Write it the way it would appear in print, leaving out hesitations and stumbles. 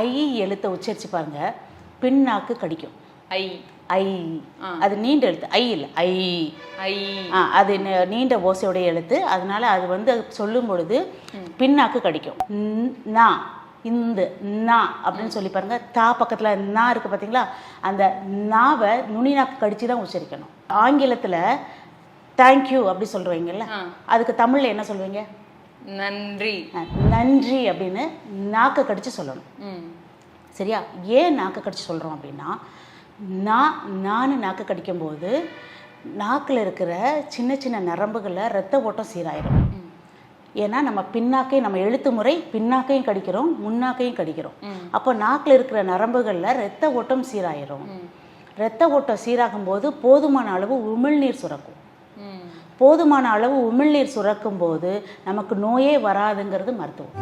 ஐ எழுத்தை உச்சரிச்சு பாருங்க, பின்னாக்கு கடிக்கும். ஐ ஐ அது நீண்ட எழுத்து, ஐ இல்லை ஐ. ஐ அது நீண்ட ஓசையுடைய எழுத்து, அதனால அது வந்து சொல்லும் பொழுது பின்னாக்கு கடிக்கும். நா, இந்த நா அப்படின்னு சொல்லி பாருங்க. தா பக்கத்துல நா இருக்கு பார்த்தீங்களா, அந்த நாவை நுனி நாக்கு கடிச்சு தான் உச்சரிக்கணும். ஆங்கிலத்தில் தேங்க்யூ அப்படி சொல்றீங்கல்ல, அதுக்கு தமிழ்ல என்ன சொல்வீங்க? நன்றி. நன்றி அப்படின்னு நாக்கை கடிச்சு சொல்லணும். சரியா? ஏன் நாக்கை கடிச்சு சொல்கிறோம் அப்படின்னா, நான் நாக்கை கடிக்கும்போது நாக்கில் இருக்கிற சின்ன சின்ன நரம்புகளில் ரத்த ஓட்டம் சீராயிரும். ஏன்னா நம்ம பின்னாக்கையும், நம்ம எழுத்து முறை பின்னாக்கையும் கடிக்கிறோம், முன்னாக்கையும் கடிக்கிறோம். அப்போ நாக்கில் இருக்கிற நரம்புகளில் ரத்த ஓட்டம் சீராயிரும். ரத்த ஓட்டம் சீராகும் போது போதுமான அளவு உமிழ்நீர் சுரக்கும். போதுமான அளவு உமிழ்நீர் சுரக்கும் போது நமக்கு நோயே வராதுங்கிறது மருத்துவம்.